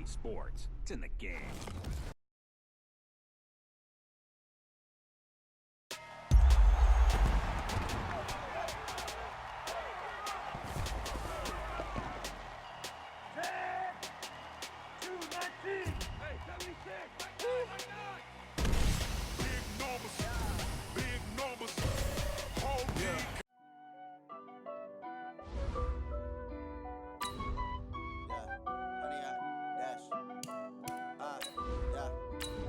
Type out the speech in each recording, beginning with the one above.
EA Sports. It's in the game.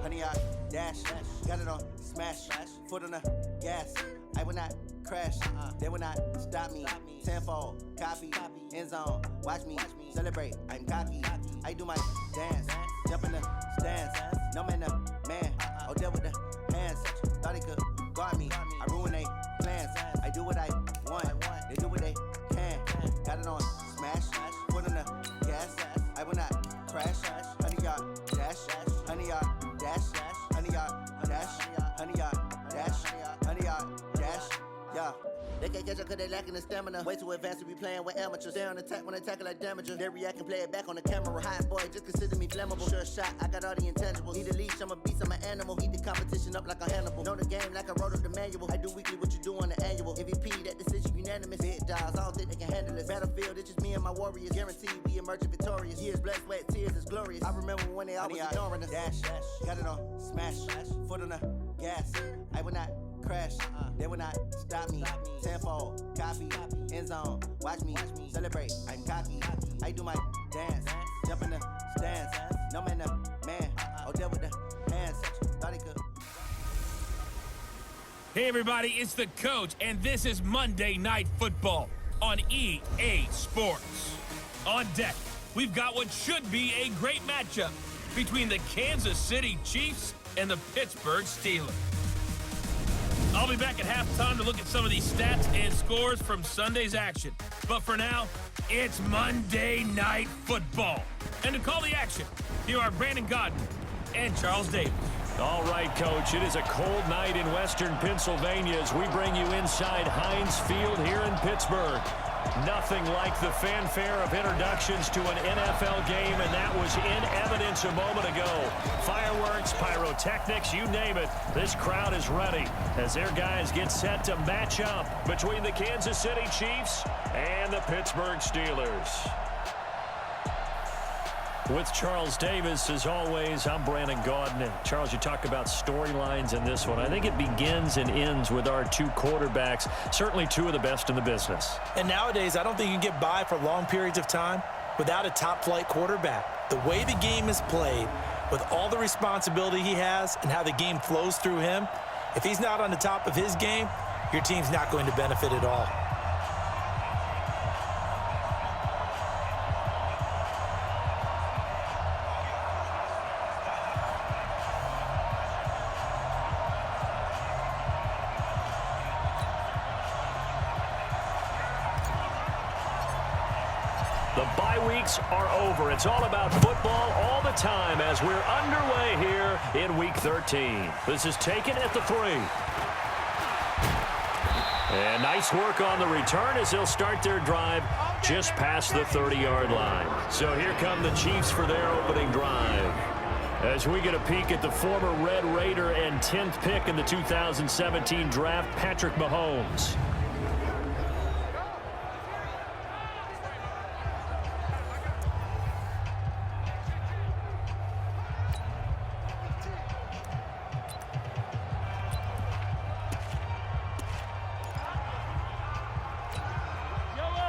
Honey, I dash, got it on smash, foot on the gas. I will not crash, they will not stop me. Tenfold, copy, end zone, watch me celebrate. I'm cocky, I do my dance, jump in the stands. No man, man, oh there with the hands. Thought he could guard me, I ruin they plans. I do what I want, they do what they can. Got it on smash, foot on the gas. I will not crash, honey, yard dash, honey, yard dash, honey, yard dash, honey, yard dash, honey, yard dash, yeah. They can't catch up cause they lacking the stamina. Way too advanced to be playing with amateurs. They on attack when they tackle like damager. They react and play it back on the camera. Hot boy, just consider me flammable. Sure shot, I got all the intangibles. Need a leash, I'm a beast, I'm an animal. Eat the competition up like a Hannibal. Know the game like I wrote up the manual. I do weekly what you do on the annual. MVP, that decision unanimous. Big dogs, I don't think they can handle it. Battlefield, it's just me and my warriors. Guaranteed we emerge victorious. Years, blood, sweat, tears, it's glorious. I remember when they always ignoring us. Dash, got it on smash, foot on the gas. I will not crash, they will not stop me. Tenfold, copy, end zone, watch me celebrate. I'm cocky, I do my dance, jump in the stands. No man, man, oh there with the hands. Thought he could. Hey everybody, it's the coach, and this is Monday Night Football on EA Sports. On deck, we've got what should be a great matchup between the Kansas City Chiefs and the Pittsburgh Steelers. I'll be back at halftime to look at some of these stats and scores from Sunday's action. But for now, it's Monday Night Football. And to call the action, here are Brandon Godden and Charles Davis. All right, Coach, it is a cold night in western Pennsylvania as we bring you inside Heinz Field here in Pittsburgh. Nothing like the fanfare of introductions to an NFL game, and that was in evidence a moment ago. Fireworks, pyrotechnics, you name it. This crowd is ready as their guys get set to match up between the Kansas City Chiefs and the Pittsburgh Steelers. With Charles Davis, as always, I'm Brandon Gaudin. And Charles, you talk about storylines in this one. I think it begins and ends with our two quarterbacks, certainly two of the best in the business. And nowadays, I don't think you can get by for long periods of time without a top-flight quarterback. The way the game is played, with all the responsibility he has and how the game flows through him, if he's not on the top of his game, your team's not going to benefit at all. The bye weeks are over. It's all about football all the time as we're underway here in Week 13. This is taken at the 3. And nice work on the return as they'll start their drive just past the 30-yard line. So here come the Chiefs for their opening drive. As we get a peek at the former Red Raider and 10th pick in the 2017 draft, Patrick Mahomes.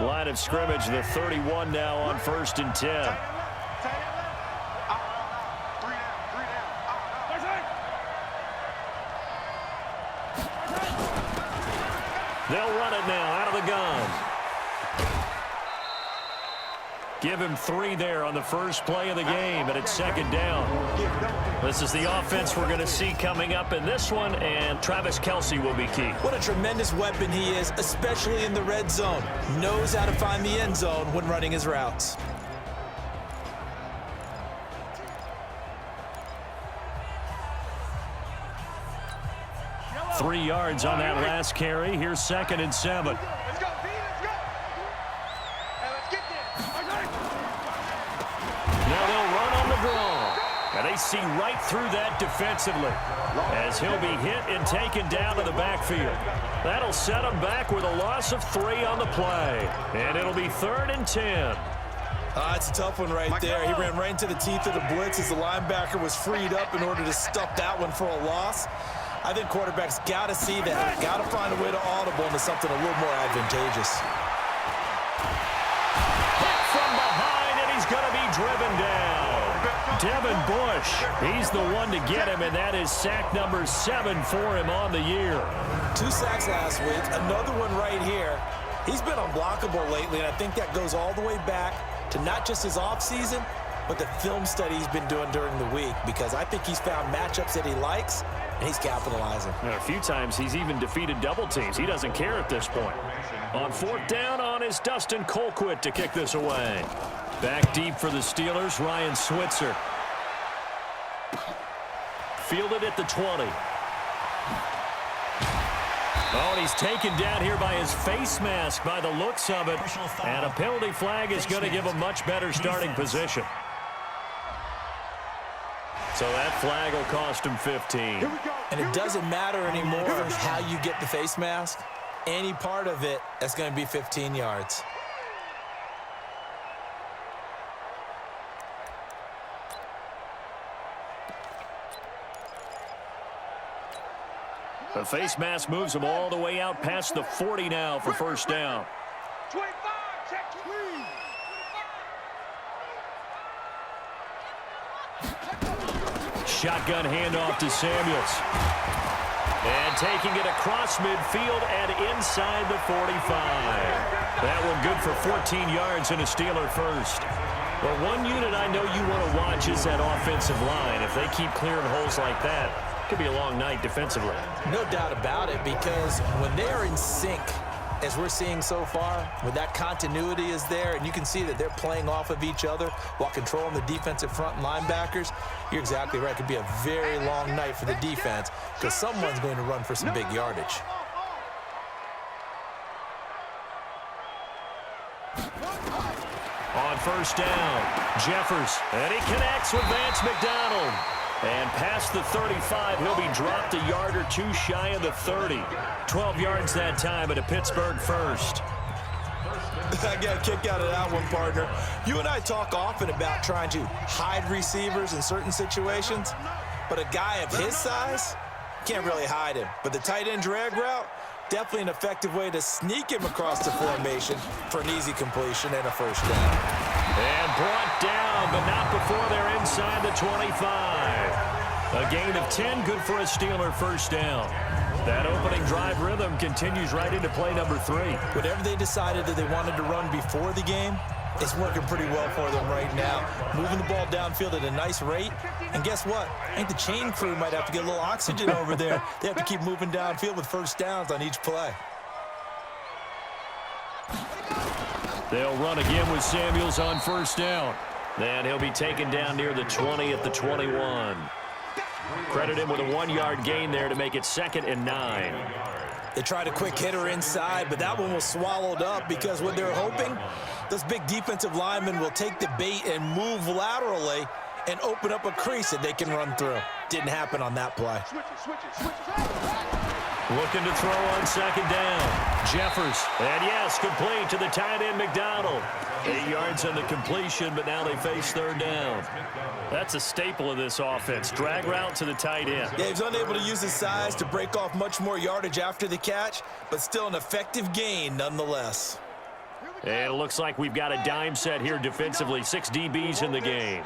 Line of scrimmage, the 31 now on 1st and 10. They'll run it now out of the gun. Give him 3 there on the first play of the game, and it's 2nd down. This is the offense we're going to see coming up in this one, and Travis Kelce will be key. What a tremendous weapon he is, especially in the red zone. Knows how to find the end zone when running his routes. Three yards on that last carry. Here's 2nd and 7. Now they'll run on the see right through that defensively as he'll be hit and taken down to the backfield. That'll set him back with a loss of 3 on the play. And it'll be 3rd and 10. It's a tough one right there. He ran right into the teeth of the blitz as the linebacker was freed up in order to stuff that one for a loss. I think quarterbacks got to see that. Got to find a way to audible into something a little more advantageous. Hit from behind, and he's going to be driven down. Devin Bush, he's the one to get him, and that is sack number 7 for him on the year. 2 sacks last week, another one right here. He's been unblockable lately, and I think that goes all the way back to not just his offseason, but the film study he's been doing during the week, because I think he's found matchups that he likes, and he's capitalizing. A few times he's even defeated double teams. He doesn't care at this point. On 4th down on is Dustin Colquitt to kick this away. Back deep for the Steelers, Ryan Switzer. Fielded at the 20. Oh, and he's taken down here by his face mask by the looks of it. And a penalty flag is going to give a much better starting position. So that flag will cost him 15. And it doesn't matter anymore how you get the face mask. Any part of it, that's going to be 15 yards. The face mask moves him all the way out past the 40 now for 1st down. 25, check 3. Shotgun handoff to Samuels. And taking it across midfield and inside the 45. That one good for 14 yards and a Steeler first. Well, one unit I know you want to watch is that offensive line. If they keep clearing holes like that, it could be a long night defensively. No doubt about it, because when they are in sync, as we're seeing so far, when that continuity is there, and you can see that they're playing off of each other while controlling the defensive front and linebackers, you're exactly right. It could be a very long night for the defense because someone's going to run for some big yardage. On 1st down, Jeffers, and he connects with Vance McDonald. And past the 35, he'll be dropped a yard or 2 shy of the 30. 12 yards that time at a Pittsburgh first. I got a kick out of that one, partner. You and I talk often about trying to hide receivers in certain situations, but a guy of his size can't really hide him. But the tight end drag route, definitely an effective way to sneak him across the formation for an easy completion and a 1st down. And brought down, but not before they're inside the 25. A gain of 10, good for a Steeler 1st down. That opening drive rhythm continues right into play number 3. Whatever they decided that they wanted to run before the game, it's working pretty well for them right now. Moving the ball downfield at a nice rate. And guess what? I think the chain crew might have to get a little oxygen over there. They have to keep moving downfield with 1st downs on each play. They'll run again with Samuels on 1st down. Then he'll be taken down near the 20 at the 21. Credit him with a 1-yard gain there to make it 2nd and 9. They tried a quick hitter inside, but that one was swallowed up because what they're hoping, those big defensive linemen will take the bait and move laterally and open up a crease that they can run through. Didn't happen on that play. Looking to throw on 2nd down. Jeffers, and yes, complete to the tight end McDonald. 8 yards on the completion, but now they face 3rd down. That's a staple of this offense. Drag route to the tight end. Yeah, he's unable to use his size to break off much more yardage after the catch, but still an effective gain nonetheless. And it looks like we've got a dime set here defensively. 6 DBs in the game.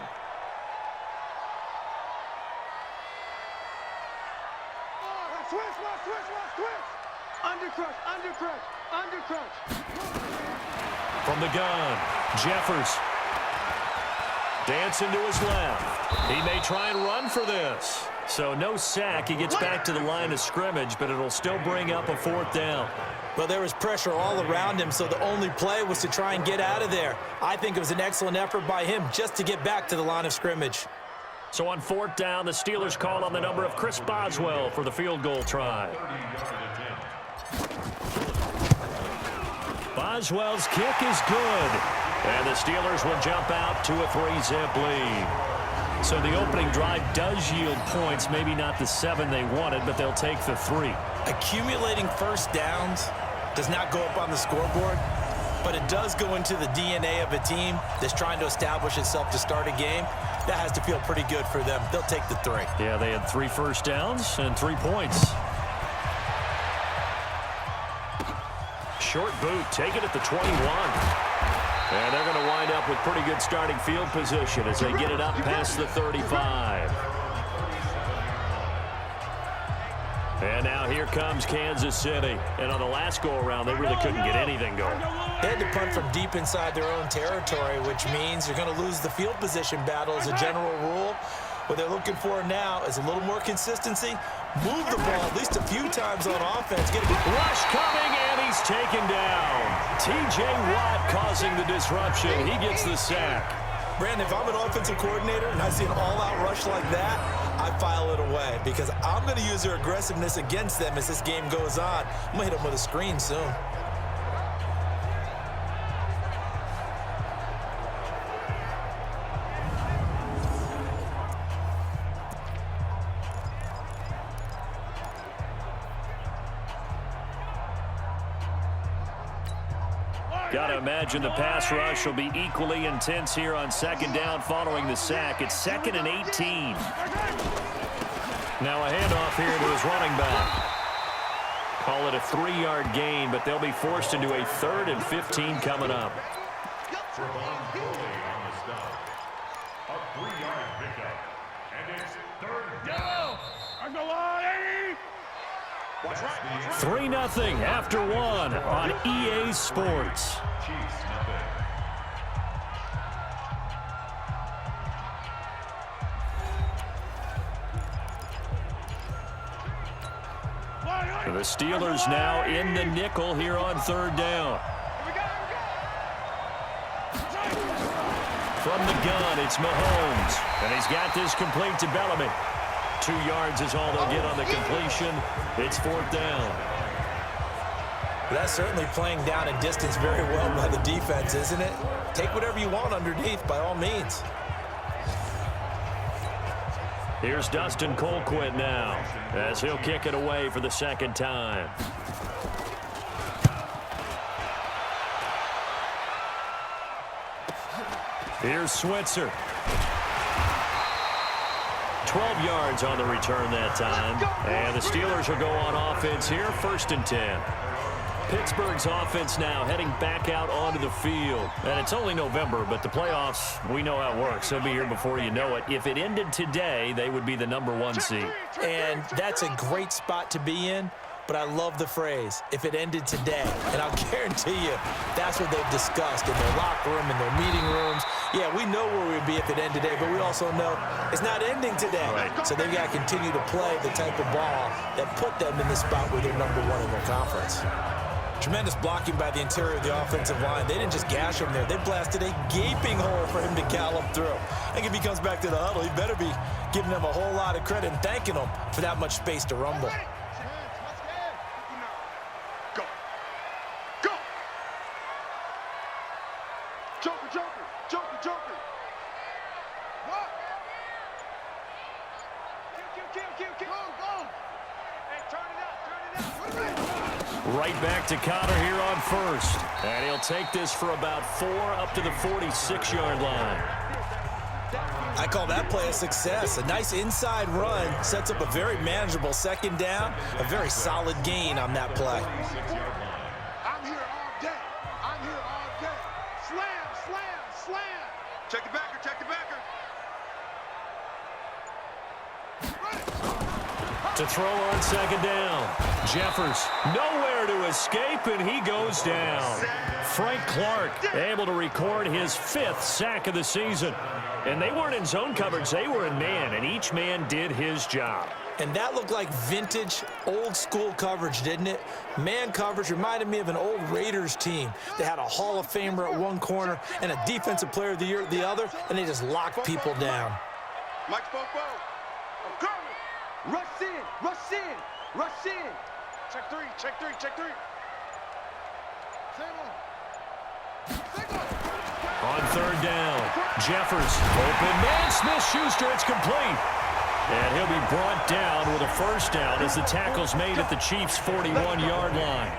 From the gun, Jeffers. Dancing to his left. He may try and run for this. So no sack. He gets back to the line of scrimmage, but it'll still bring up a 4th down. Well, there was pressure all around him, so the only play was to try and get out of there. I think it was an excellent effort by him just to get back to the line of scrimmage. So on 4th down, the Steelers call on the number of Chris Boswell for the field goal try. Boswell's kick is good. And the Steelers will jump out to a 3-zip lead. So the opening drive does yield points, maybe not the 7 they wanted, but they'll take the 3. Accumulating first downs does not go up on the scoreboard, but it does go into the DNA of a team that's trying to establish itself to start a game. That has to feel pretty good for them. They'll take the 3. Yeah, they had 3 first downs and 3 points. Short boot, take it at the 21. And they're going to wind up with pretty good starting field position as they get it up past the 35. And now here comes Kansas City. And on the last go-around, they really couldn't get anything going. They had to punt from deep inside their own territory, which means you're going to lose the field position battle as a general rule. What they're looking for now is a little more consistency. Move the ball at least a few times on offense. Get a rush coming, and he's taken down. T.J. Watt causing the disruption. He gets the sack. Brandon, if I'm an offensive coordinator and I see an all-out rush like that, I file it away because I'm going to use their aggressiveness against them as this game goes on. I'm going to hit them with a screen soon. Got to imagine the pass rush will be equally intense here on second down following the sack. It's 2nd and 18. Now a handoff here to his running back. Call it a 3-yard gain, but they'll be forced into a 3rd and 15 coming up. A 3-yard pickup. And it's 3rd down. 3-0 after 1 on EA Sports. The Steelers now in the nickel here on 3rd down. From the gun, it's Mahomes. And he's got this complete to Bellamy. 2 yards is all they'll get on the completion. It's 4th down. That's certainly playing down a distance very well by the defense, isn't it? Take whatever you want underneath, by all means. Here's Dustin Colquitt now, as he'll kick it away for the 2nd time. Here's Switzer. 12 yards on the return that time. And the Steelers will go on offense here, 1st and 10. Pittsburgh's offense now heading back out onto the field. And it's only November, but the playoffs, we know how it works. They'll be here before you know it. If it ended today, they would be the #1 seed. And that's a great spot to be in. But I love the phrase, if it ended today. And I'll guarantee you, that's what they've discussed in their locker room, in their meeting rooms. Yeah, we know where we'd be if it ended today, but we also know it's not ending today. Right. So they've got to continue to play the type of ball that put them in the spot where they're #1 in their conference. Tremendous blocking by the interior of the offensive line. They didn't just gash him there. They blasted a gaping hole for him to gallop through. I think if he comes back to the huddle, he better be giving them a whole lot of credit and thanking them for that much space to rumble. Right back to Connor here on 1st. And he'll take this for about 4 up to the 46-yard line. I call that play a success. A nice inside run sets up a very manageable 2nd down. A very solid gain on that play. I'm here all day. I'm here all day. Slam, slam, slam. Check the backer, check the backer. To throw on 2nd down. Jeffers nowhere to escape, and he goes down. Frank Clark able to record his 5th sack of the season. And they weren't in zone coverage. They were in man, and each man did his job. And that looked like vintage, old-school coverage, didn't it? Man coverage reminded me of an old Raiders team that had a Hall of Famer at one corner and a Defensive Player of the Year at the other, and they just locked people down. Mike Bobo. I'm coming. Rush in, rush in, rush in. Check 3, check 3, check 3. On On third down, Jeffers, open man, Smith-Schuster, it's complete. And he'll be brought down with a first down as the tackle's made at the Chiefs' 41-yard line.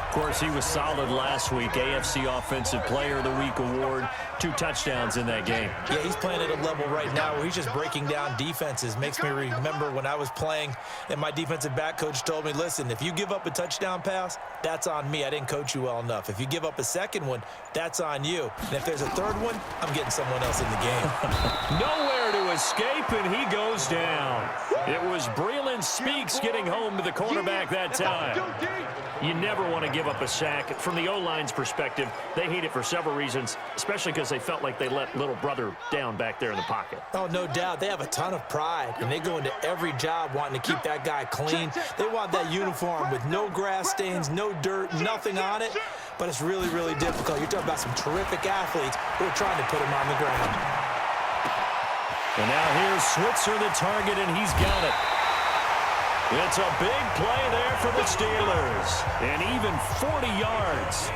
Of course, he was solid last week. AFC Offensive Player of the Week award. 2 touchdowns in that game. Yeah, he's playing at a level right now where he's just breaking down defenses. Makes me remember when I was playing and my defensive back coach told me, listen, if you give up a touchdown pass, that's on me. I didn't coach you well enough. If you give up a second one, that's on you. And if there's a third one, I'm getting someone else in the game. Nowhere to escape, and he goes down. It was Breeland Speaks getting home to the cornerback that time. You never want to give up a sack. From the O-line's perspective, they hate it for several reasons, especially because they felt like they let little brother down back there in the pocket. Oh, no doubt. They have a ton of pride, and they go into every job wanting to keep that guy clean. They want that uniform with no grass stains, no dirt, nothing on it. But it's really, really difficult. You're talking about some terrific athletes who are trying to put him on the ground. And now here's Switzer, the target, and he's got it. It's a big play there for the Steelers. And even 40 yards.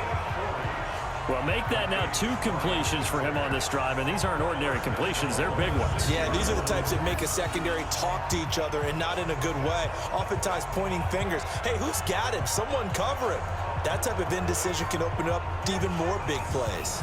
Well, make that now 2 completions for him on this drive, and these aren't ordinary completions. They're big ones. Yeah, these are the types that make a secondary talk to each other and not in a good way. Oftentimes pointing fingers. Hey, who's got him? Someone cover it. That type of indecision can open up to even more big plays.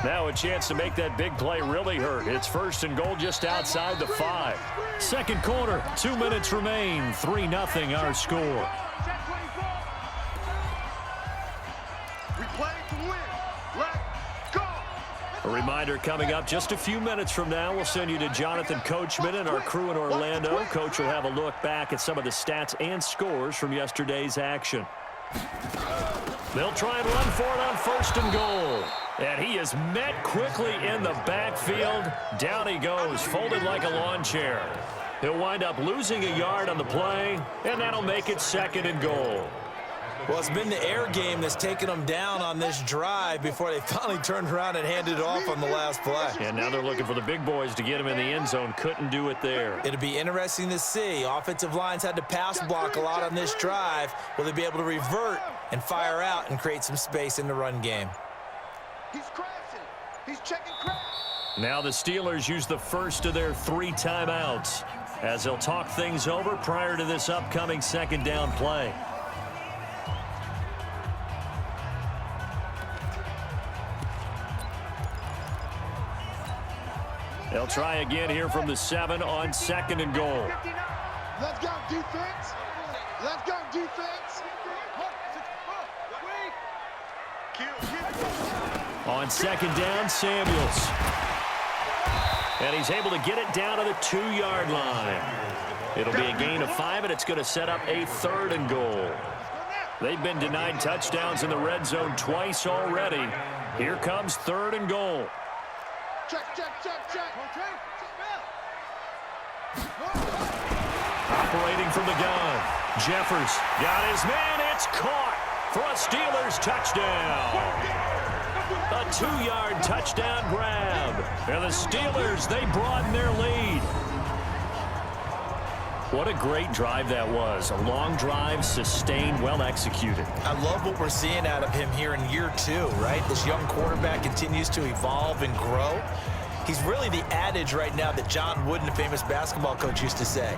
Now a chance to make that big play really hurt. It's first and goal just outside the 5. Second quarter, 2 minutes remain. 3-0 our score. We play to win. Let's go. A reminder coming up just a few minutes from now. We'll send you to Jonathan Coachman and our crew in Orlando. Coach will have a look back at some of the stats and scores from yesterday's action. They'll try and run for it on first and goal. And he is met quickly in the backfield. Down he goes, folded like a lawn chair. He'll wind up losing a yard on the play, and that'll make it second and goal. Well, it's been the air game that's taken them down on this drive before they finally turned around and handed it off on the last play. And now they're looking for the big boys to get him in the end zone. Couldn't do it there. It'll be interesting to see. Offensive lines had to pass block a lot on this drive. Will they be able to revert and fire out and create some space in the run game? He's crashing. He's checking crash. Now the Steelers use the first of their 3 timeouts as they'll talk things over prior to this upcoming second down play. They'll try again here from the 7 on second and goal. Let's go, defense. Let's go, defense. On second down, Samuels. And he's able to get it down to the 2-yard line. It'll be a gain of 5, and it's going to set up a third and goal. They've been denied touchdowns in the red zone twice already. Here comes third and goal. Check. Operating from the gun. Jeffers got his man. It's caught for a Steelers touchdown. A 2-yard touchdown grab. And the Steelers, they broaden their lead. What a great drive that was. A long drive, sustained, well executed. I love what we're seeing out of him here in year 2, right? This young quarterback continues to evolve and grow. He's really the adage right now that John Wooden, the famous basketball coach, used to say.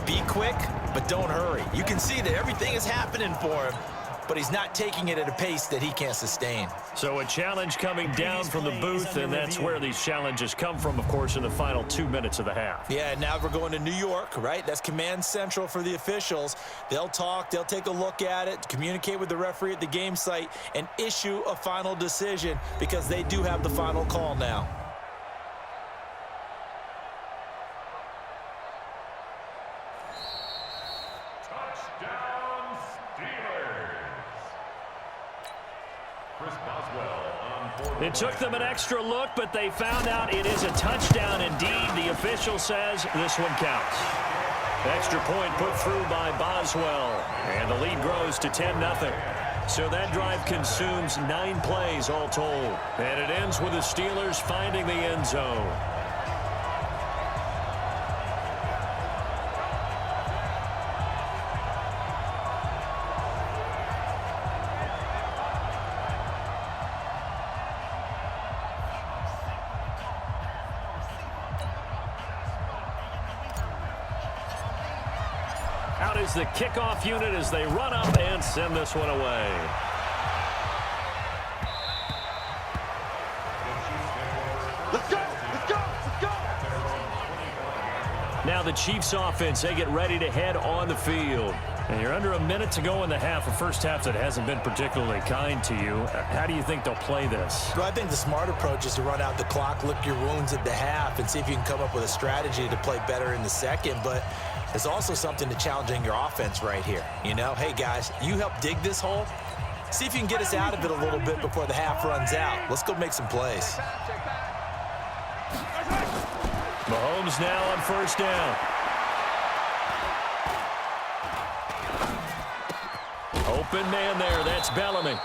Be quick, but don't hurry. You can see that everything is happening for him, but he's not taking it at a pace that he can't sustain. So a challenge coming down from the booth, and that's where these challenges come from, of course, in the final 2 minutes of the half. Yeah, now we're going to New York, right? That's command central for the officials. They'll talk, they'll take a look at it, communicate with the referee at the game site, and issue a final decision because they do have the final call now. It took them an extra look, but they found out it is a touchdown indeed. The official says this one counts. Extra point put through by Boswell. And the lead grows to 10-0. So that drive consumes 9 plays all told. And it ends with the Steelers finding the end zone. Out is the kickoff unit as they run up and send this one away. Let's go! Let's go! Let's go! Now the Chiefs offense, they get ready to head on the field. And you're under a minute to go in the half, a first half that hasn't been particularly kind to you. How do you think they'll play this? Well, I think the smart approach is to run out the clock, lick your wounds at the half, and see if you can come up with a strategy to play better in the second. But there's also something to challenging your offense right here. You know, hey, guys, you help dig this hole. See if you can get us out of it a little bit before the half runs out. Let's go make some plays. Mahomes now on first down. Open man there. That's Bellamy.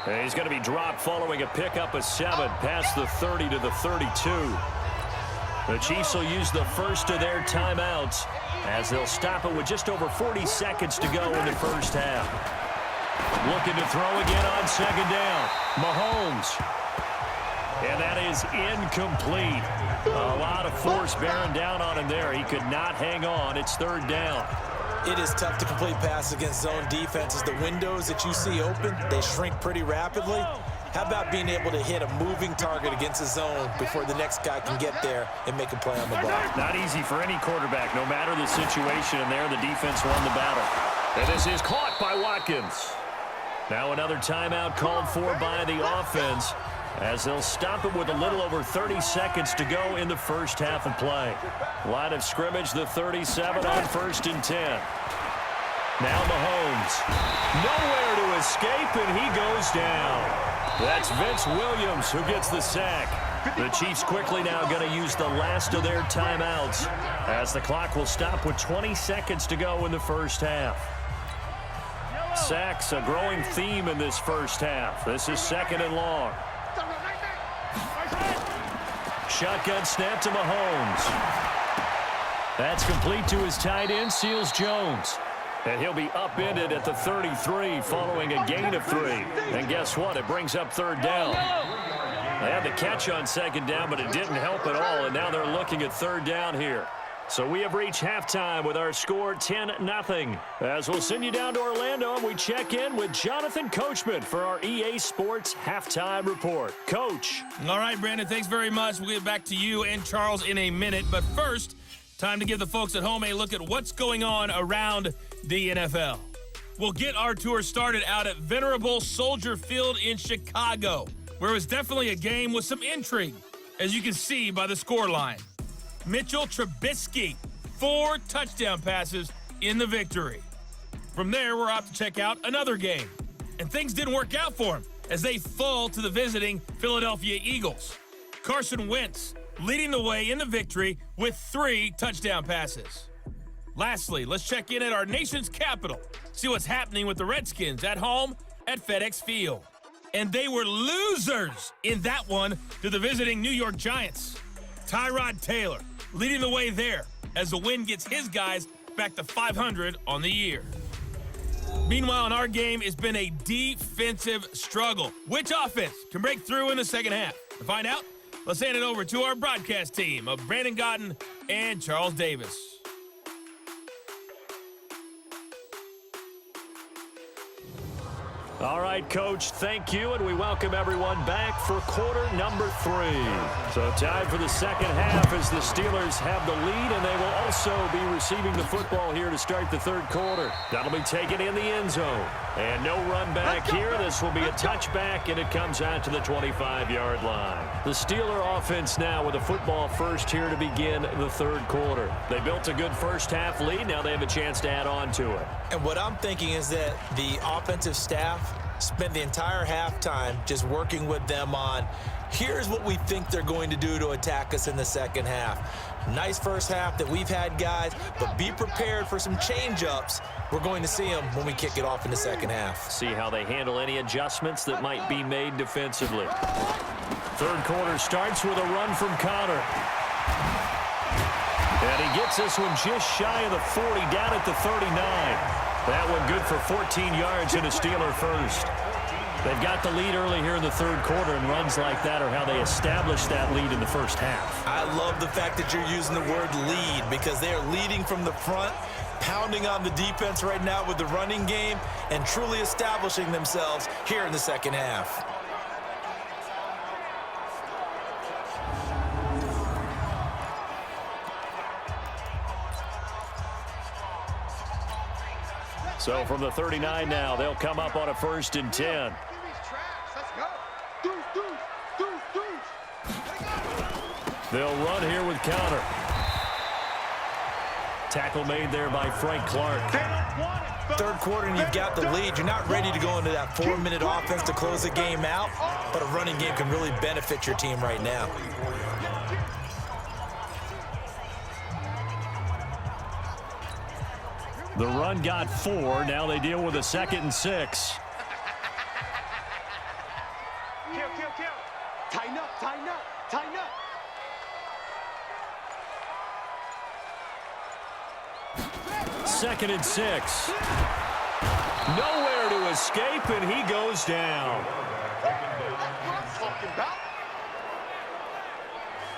And he's going to be dropped following a pickup of 7 past the 30 to the 32. The Chiefs will use the first of their timeouts as they'll stop it with just over 40 seconds to go in the first half. Looking to throw again on second down. Mahomes. And that is incomplete. A lot of force bearing down on him there. He could not hang on. It's third down. It is tough to complete passes against zone defenses. The windows that you see open, they shrink pretty rapidly. How about being able to hit a moving target against a zone before the next guy can get there and make a play on the ball? Not easy for any quarterback, no matter the situation. And there, the defense won the battle. And this is caught by Watkins. Now another timeout called for by the offense as they'll stop it with a little over 30 seconds to go in the first half of play. Line of scrimmage, the 37 on 1st and 10. Now Mahomes. Nowhere to escape, and he goes down. That's Vince Williams who gets the sack. The Chiefs quickly now going to use the last of their timeouts as the clock will stop with 20 seconds to go in the first half. Sacks, a growing theme in this first half. This is 2nd and long. Shotgun snap to Mahomes. That's complete to his tight end, Seals Jones. And he'll be upended at the 33 following a gain of 3. And guess what? It brings up third down. They had the catch on second down, but it didn't help at all. And now they're looking at third down here. So we have reached halftime with our score 10-0. As we'll send you down to Orlando, and we check in with Jonathan Coachman for our EA Sports Halftime Report. Coach. All right, Brandon, thanks very much. We'll get back to you and Charles in a minute. But first, time to give the folks at home a look at what's going on around the NFL. We'll get our tour started out at Venerable Soldier Field in Chicago, where it was definitely a game with some intrigue, as you can see by the scoreline. Mitchell Trubisky, 4 touchdown passes in the victory. From there, we're off to check out another game. And things didn't work out for him as they fall to the visiting Philadelphia Eagles. Carson Wentz leading the way in the victory with 3 touchdown passes. Lastly, let's check in at our nation's capital, see what's happening with the Redskins at home at FedEx Field. And they were losers in that one to the visiting New York Giants. Tyrod Taylor leading the way there as the win gets his guys back to 500 on the year. Meanwhile, in our game, it's been a defensive struggle. Which offense can break through in the second half? To find out, let's hand it over to our broadcast team of Brandon Godden and Charles Davis. All right, Coach, thank you, and we welcome everyone back for quarter number 3. So time for the second half as the Steelers have the lead, and they will also be receiving the football here to start the third quarter. That'll be taken in the end zone. And no run back here. This will be a touchback, and it comes out to the 25-yard line. The Steeler offense now with a football first here to begin the third quarter. They built a good first half lead. Now they have a chance to add on to it. And what I'm thinking is that the offensive staff spent the entire halftime just working with them on, here's what we think they're going to do to attack us in the second half. Nice first half that we've had, guys, but be prepared for some change-ups. We're going to see them when we kick it off in the second half. See how they handle any adjustments that might be made defensively. Third quarter starts with a run from Connor. And he gets this one just shy of the 40, down at the 39. That one good for 14 yards and a Steeler first. They've got the lead early here in the third quarter, and runs like that are how they establish that lead in the first half. I love the fact that you're using the word lead because they are leading from the front, pounding on the defense right now with the running game, and truly establishing themselves here in the second half. So from the 39 now, they'll come up on a 1st and 10. They'll run here with Connor. Tackle made there by Frank Clark. Third quarter and you've got the lead. You're not ready to go into that 4-minute offense to close the game out, but a running game can really benefit your team right now. The run got 4. Now they deal with a 2nd and 6. Tighten up, tighten up, tighten up. 2nd and 6. Nowhere to escape, and he goes down.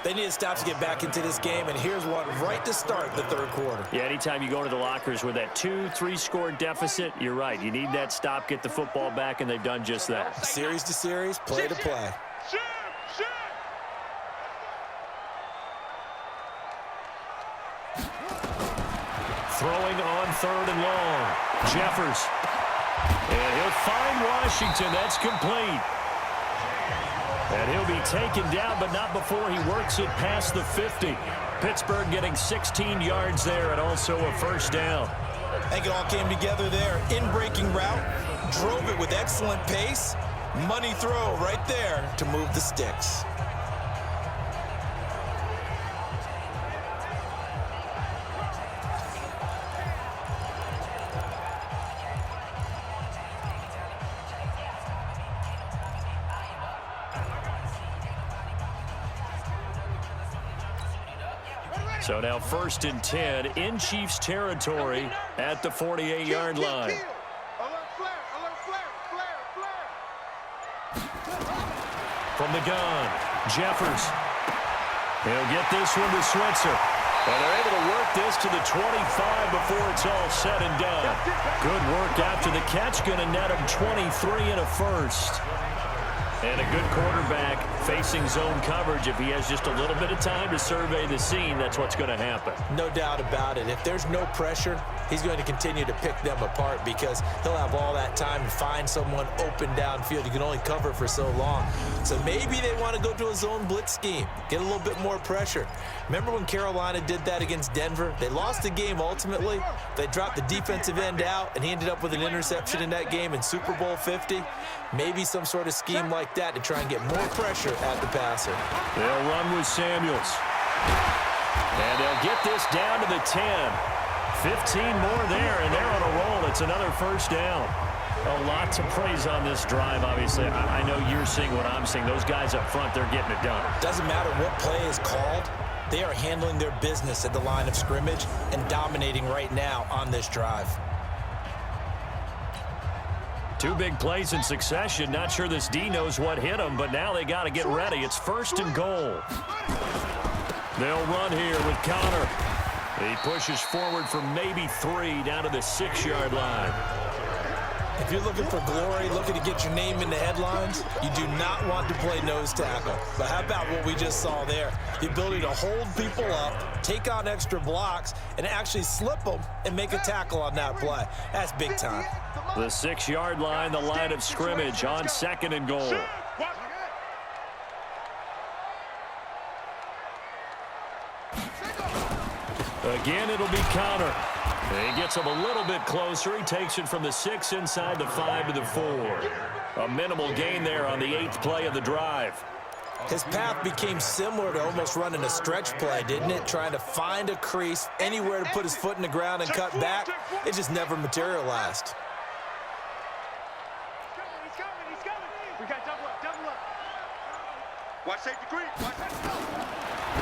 They need to stop to get back into this game, and here's one right to start the third quarter. Yeah, anytime you go to the lockers with that 2-3 score deficit, you're right. You need that stop, get the football back, and they've done just that. Series to series, play to play. Throwing on 3rd and long. Jeffers. And he'll find Washington. That's complete. And he'll be taken down, but not before he works it past the 50. Pittsburgh getting 16 yards there and also a 1st down. I think it all came together there. In-breaking route, drove it with excellent pace. Money throw right there to move the sticks. So now 1st and 10 in Chiefs territory at the 48-yard line. From the gun, Jeffers. He'll get this one to Switzer. And they're able to work this to the 25 before it's all said and done. Good work after the catch. Going to net him 23 and a 1st. And a good quarterback facing zone coverage. If he has just a little bit of time to survey the scene, that's what's going to happen. No doubt about it. If there's no pressure, he's going to continue to pick them apart because he'll have all that time to find someone open downfield. You can only cover for so long. So maybe they want to go to a zone blitz scheme, get a little bit more pressure. Remember when Carolina did that against Denver? They lost the game ultimately. They dropped the defensive end out, and he ended up with an interception in that game in Super Bowl 50. Maybe some sort of scheme like that to try and get more pressure at the passer. They'll run with Samuels. And they'll get this down to the 10. 15 more there, and they're on a roll. It's another 1st down. A lot to praise on this drive, obviously. I know you're seeing what I'm seeing. Those guys up front, they're getting it done. Doesn't matter what play is called. They are handling their business at the line of scrimmage and dominating right now on this drive. 2 big plays in succession. Not sure this D knows what hit him, but now they got to get ready. It's 1st and goal. They'll run here with Connor. He pushes forward for maybe 3 down to the 6-yard line. If you're looking for glory, looking to get your name in the headlines, you do not want to play nose tackle. But how about what we just saw there? The ability to hold people up, take on extra blocks, and actually slip them and make a tackle on that play. That's big time. The 6-yard line, the line of scrimmage on 2nd and goal. Again, it'll be Connor. He gets him a little bit closer. He takes it from the 6 inside the 5 to the 4. A minimal gain there on the 8th play of the drive. His path became similar to almost running a stretch play, didn't it? Trying to find a crease, anywhere to put his foot in the ground and cut back. It just never materialized. He's coming. We got double up. Watch safety green.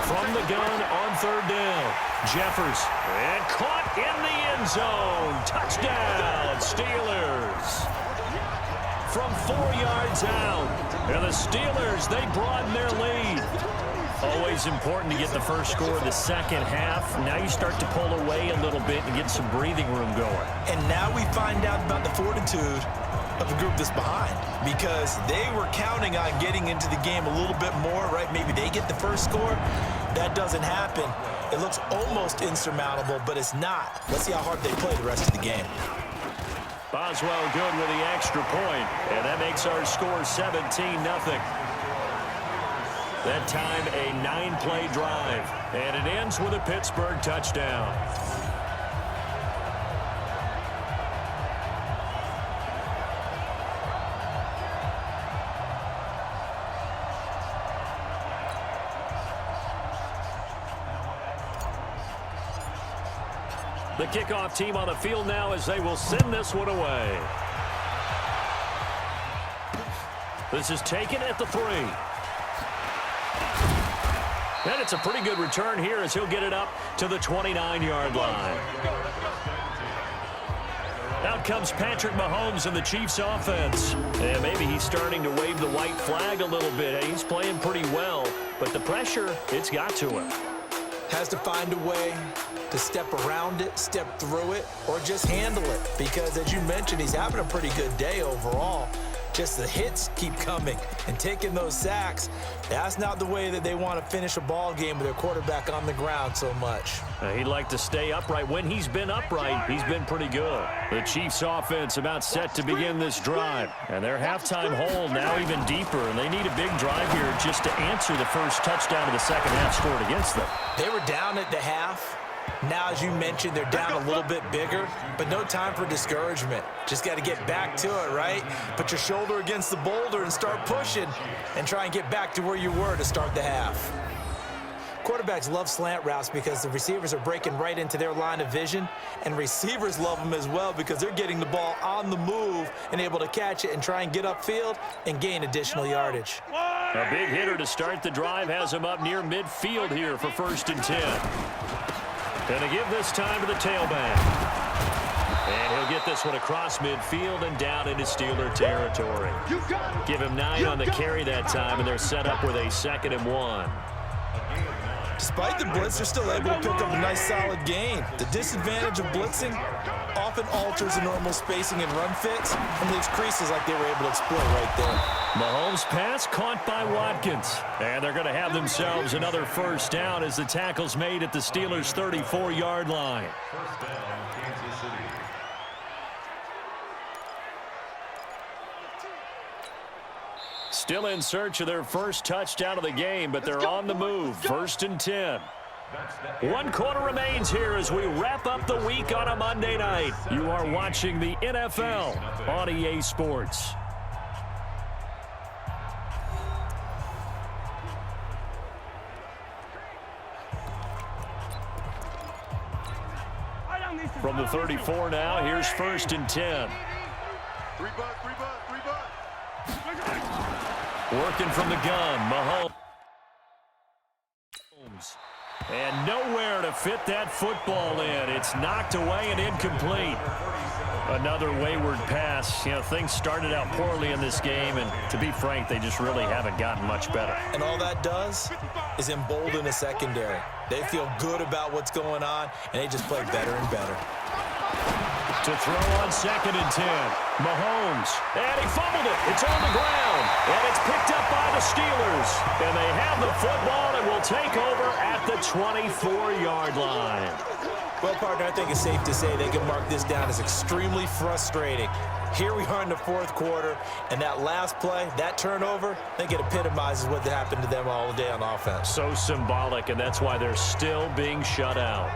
From the gun on 3rd down. Jeffers. And caught in the end zone. Touchdown, Steelers. From 4 yards out. And the Steelers, they broaden their lead. Always important to get the first score of the second half. Now you start to pull away a little bit and get some breathing room going. And now we find out about the fortitude of the group that's behind, because they were counting on getting into the game a little bit more, right? Maybe they get the first score. That doesn't happen. It looks almost insurmountable, but it's not. Let's see how hard they play the rest of the game. Boswell good with the extra point, and that makes our score 17-0. That time a 9-play drive, and it ends with a Pittsburgh touchdown. The kickoff team on the field now as they will send this one away. This is taken at the 3. And it's a pretty good return here as he'll get it up to the 29-yard line. Out comes Patrick Mahomes and the Chiefs offense. And maybe he's starting to wave the white flag a little bit. He's playing pretty well, but the pressure, it's got to him. Has to find a way to step around it, step through it, or just handle it. Because as you mentioned, he's having a pretty good day overall. Just the hits keep coming and taking those sacks. That's not the way that they want to finish a ball game with their quarterback on the ground so much. He'd like to stay upright. When he's been upright, he's been pretty good. The Chiefs offense about set to begin this drive. And their halftime hole now even deeper. And they need a big drive here just to answer the first touchdown of the second half scored against them. They were down at the half. Now, as you mentioned, they're down a little bit bigger, but no time for discouragement. Just got to get back to it, right? Put your shoulder against the boulder and start pushing and try and get back to where you were to start the half. Quarterbacks love slant routes because the receivers are breaking right into their line of vision, and receivers love them as well because they're getting the ball on the move and able to catch it and try and get upfield and gain additional yardage. A big hitter to start the drive has him up near midfield here for 1st and 10. Going to give this time to the tailback. And he'll get this one across midfield and down into Steeler territory. Give him 9 on the carry that time, and they're set up with a 2nd and 1. Despite the blitz, they're still able to pick up a nice solid gain. The disadvantage of blitzing often alters the normal spacing and run fits and leaves creases like they were able to exploit right there. Mahomes' pass caught by Watkins. And they're going to have themselves another 1st down as the tackle's made at the Steelers' 34-yard line. First down, Kansas City. Still in search of their first touchdown of the game, but they're on the move. 1st and 10. 1 quarter remains here as we wrap up the week on a Monday night. You are watching the NFL on EA Sports. From the 34 now, here's 1st and 10. 3 bucks. Working from the gun, Mahomes. And nowhere to fit that football in. It's knocked away and incomplete. Another wayward pass. You know, things started out poorly in this game, and to be frank, they just really haven't gotten much better. And all that does is embolden the secondary. They feel good about what's going on, and they just play better and better. To throw on 2nd and 10. Mahomes. And he fumbled it. It's on the ground. And it's picked up by the Steelers. And they have the football and will take over at the 24-yard line. Well, partner, I think it's safe to say they can mark this down as extremely frustrating. Here we are in the 4th quarter, and that last play, that turnover, I think it epitomizes what happened to them all day on offense. So symbolic, and that's why they're still being shut out.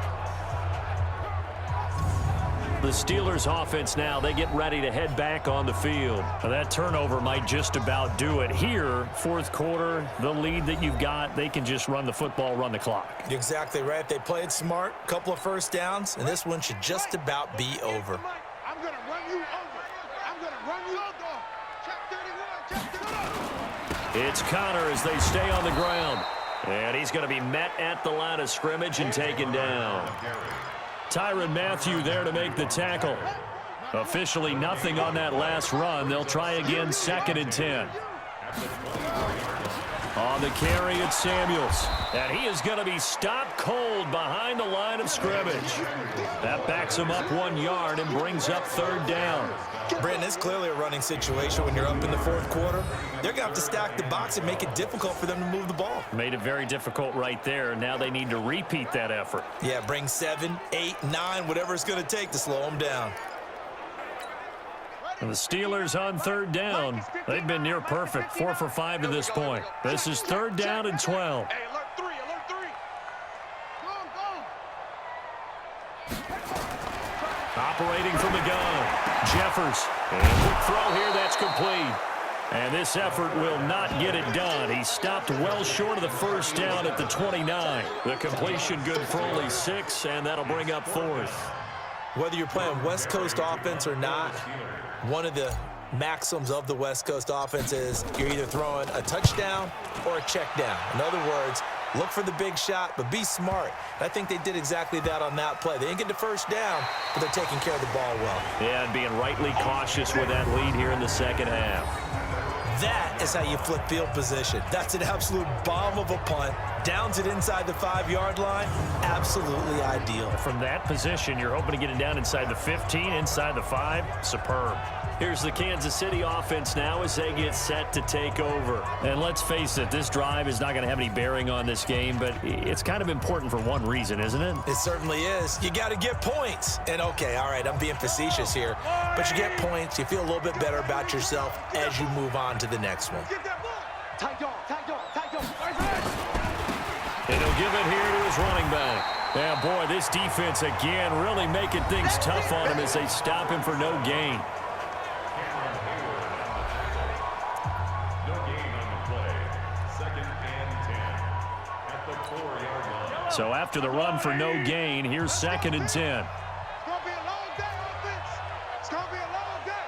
The Steelers offense now, they get ready to head back on the field. That turnover might just about do it. Here, fourth quarter, the lead that you've got, they can just run the football, run the clock. You're exactly right. They played smart, couple of first downs, and this one should just about be over. I'm going to run you over. I'm going to run you over. Check 31. Check 31. It's Connor as they stay on the ground. And he's going to be met at the line of scrimmage and taken down. Tyrann Mathieu there to make the tackle. Officially nothing on that last run. They'll try again, 2nd and 10. On the carry, it's Samuels. And he is going to be stopped cold behind the line of scrimmage. That backs him up 1 yard and brings up 3rd down. Brandon, it's clearly a running situation when you're up in the fourth quarter. They're going to have to stack the box and make it difficult for them to move the ball. Made it very difficult right there. Now they need to repeat that effort. Yeah, bring 7, 8, 9, whatever it's going to take to slow them down. And the Steelers on 3rd down. They've been near perfect, 4 for 5 to this point. This is 3rd down and 12. Hey, alert 3, alert 3. Go. Operating from the gun. Jeffers. And a quick throw here, that's complete. And this effort will not get it done. He stopped well short of the first down at the 29. The completion good for only 6, and that'll bring up 4th. Whether you're playing West Coast offense or not, one of the maxims of the West Coast offense is you're either throwing a touchdown or a check down. In other words, look for the big shot, but be smart. And I think they did exactly that on that play. They didn't get the first down, but they're taking care of the ball well. Yeah, and being rightly cautious with that lead here in the second half. That is how you flip field position. That's an absolute bomb of a punt. Downs it inside the 5-yard line. Absolutely ideal. From that position, you're hoping to get it down inside the 15, inside the 5. Superb. Here's the Kansas City offense now as they get set to take over. And let's face it, this drive is not going to have any bearing on this game, but it's kind of important for one reason, isn't it? It certainly is. You got to get points. And okay, all right, I'm being facetious here, but you get points, you feel a little bit better about yourself as you move on to the next one. Get that ball. Tight dog, tight dog, tight dog. And he'll give it here to his running back. Yeah, boy, this defense again really making things tough on him as they stop him for no gain. So after the run for no gain, here's 2nd and 10. It's going to be a long day, offense. It's going to be a long day.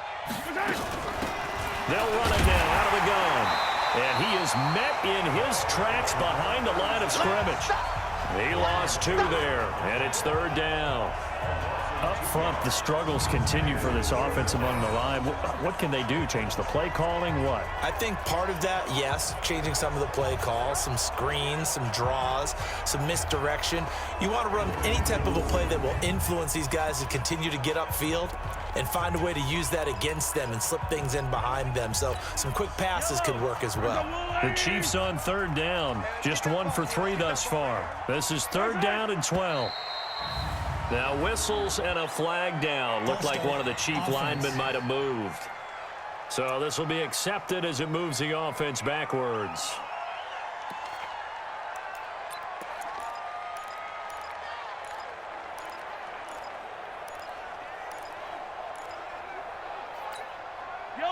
They'll run it now out of the gun. And he is met in his tracks behind the line of scrimmage. He lost 2 there, and it's 3rd down. Up front, the struggles continue for this offense among the line. What can they do? Change the play calling? What? I think part of that, yes, changing some of the play calls, some screens, some draws, some misdirection. You want to run any type of a play that will influence these guys to continue to get upfield and find a way to use that against them and slip things in behind them. So some quick passes could work as well. The Chiefs on 3rd down. Just 1 for 3 thus far. This is 3rd down and 12. Now whistles and a flag down. Looked like one of the Chief linemen might have moved. So this will be accepted as it moves the offense backwards.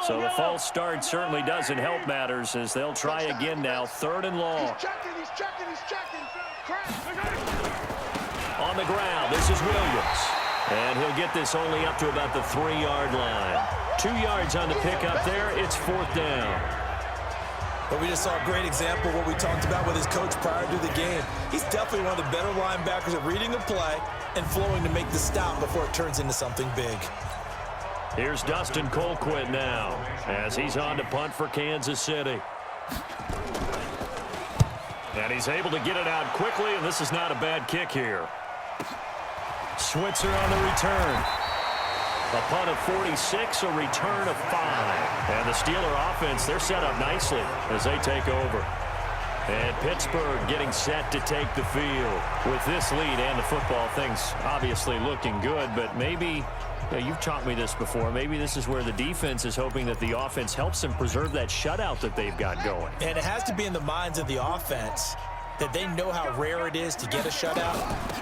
So the false start certainly doesn't help matters as they'll try again now. 3rd and long. He's checking. On the ground, this is Williams. And he'll get this only up to about the 3-yard line. 2 yards on the pickup there. It's 4th down. But we just saw a great example of what we talked about with his coach prior to the game. He's definitely one of the better linebackers at reading the play and flowing to make the stop before it turns into something big. Here's Dustin Colquitt now as he's on to punt for Kansas City. And he's able to get it out quickly, and this is not a bad kick here. Switzer on the return. A punt of 46, a return of 5. And the Steeler offense, they're set up nicely as they take over. And Pittsburgh getting set to take the field. With this lead and the football, things obviously looking good, but maybe, you've taught me this before, maybe this is where the defense is hoping that the offense helps them preserve that shutout that they've got going. And it has to be in the minds of the offense that they know how rare it is to get a shutout.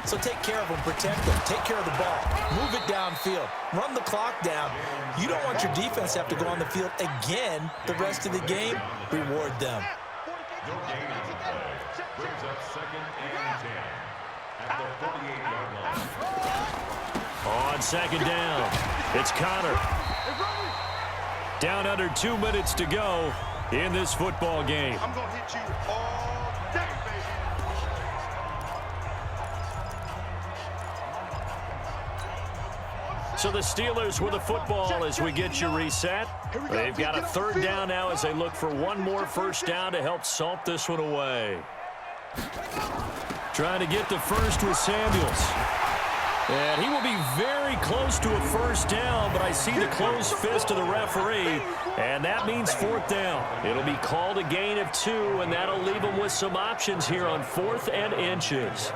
So take care of them, protect them, take care of the ball, move it downfield, run the clock down. You don't want your defense to have to go on the field again the rest of the game. Reward them. No gain on the play. Brings up 2nd and 10 at the 48-yard line. On 2nd down, it's Connor. Down under 2 minutes to go in this football game. I'm going to hit you all day, baby. So the Steelers with the football as we get you reset. They've got a 3rd down now as they look for one more first down to help salt this one away. Trying to get the first with Samuels. And he will be very close to a first down, but I see the closed fist of the referee, and that means 4th down. It'll be called a gain of 2, and that'll leave them with some options here on 4th and inches.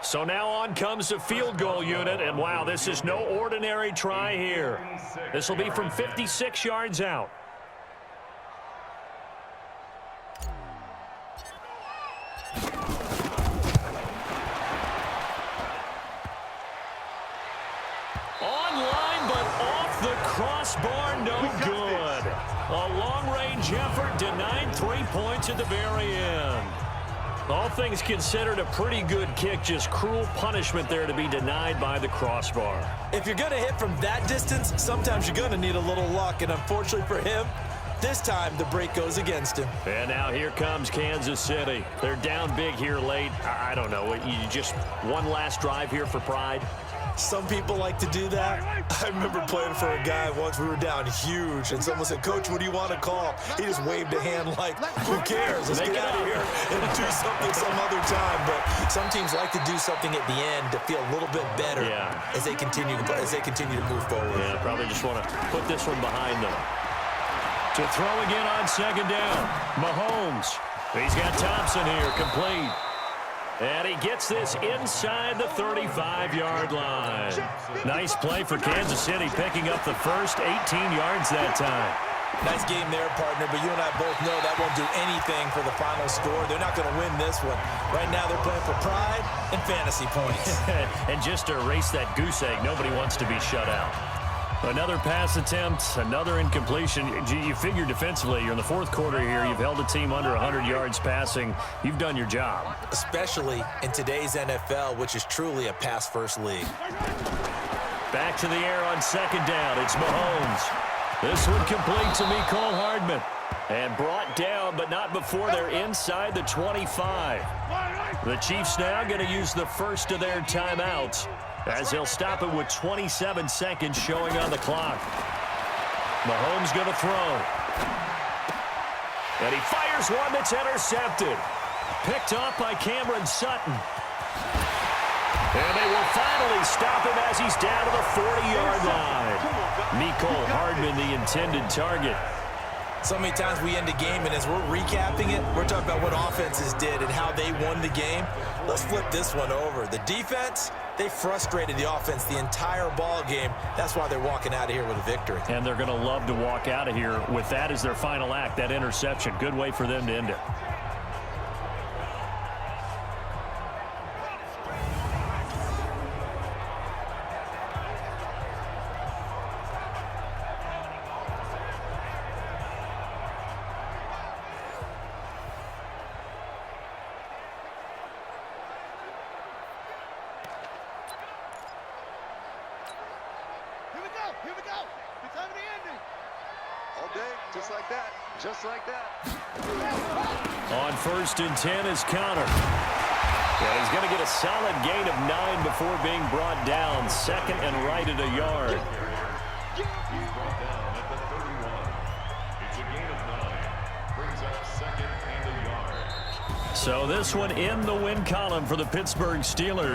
So now on comes the field goal unit, and wow, this is no ordinary try here. This will be from 56 yards out. Online, but off the crossbar, no good. A long-range effort denied 3 points at the very end. All things considered, a pretty good kick, just cruel punishment there to be denied by the crossbar. If you're going to hit from that distance, sometimes you're going to need a little luck, and unfortunately for him, this time the break goes against him. And now here comes Kansas City. They're down big here late. I don't know. You just one last drive here for pride? Some people like to do that. I remember playing for a guy once. We were down huge, and someone said, "Coach, what do you want to call?" He just waved a hand like, "Who cares? Let's get out of here and do something some other time." But some teams like to do something at the end to feel a little bit better as they continue to move forward. Yeah, probably just want to put this one behind them. To throw again on 2nd down, Mahomes. He's got Thompson here, complete. And he gets this inside the 35-yard line. Nice play for Kansas City, picking up the first 18 yards that time. Nice game there, partner, but you and I both know that won't do anything for the final score. They're not going to win this one. Right now they're playing for pride and fantasy points. And just to erase that goose egg, nobody wants to be shut out. Another pass attempt, another incompletion. You figure defensively, you're in the 4th quarter here. You've held a team under 100 yards passing. You've done your job. Especially in today's NFL, which is truly a pass-first league. Back to the air on 2nd down. It's Mahomes. This one complete to Mecole Hardman. And brought down, but not before they're inside the 25. The Chiefs now going to use the first of their timeouts, as he'll stop it with 27 seconds showing on the clock. Mahomes going to throw. And he fires one that's intercepted. Picked off by Cameron Sutton. And they will finally stop him as he's down to the 40-yard line. Mecole Hardman, the intended target. So many times we end a game, and as we're recapping it, we're talking about what offenses did and how they won the game. Let's flip this one over. The defense, they frustrated the offense the entire ball game. That's why they're walking out of here with a victory. And they're going to love to walk out of here with that as their final act, that interception. Good way for them to end it. Here we go. The time of the ending. All day, just like that. Just like that. On 1st and 10 is Connor. And he's going to get a solid gain of 9 before being brought down. 2nd and right at a yard. He's brought down at the 31. It's a gain of 9. Brings up 2nd and a yard. So this one in the win column for the Pittsburgh Steelers.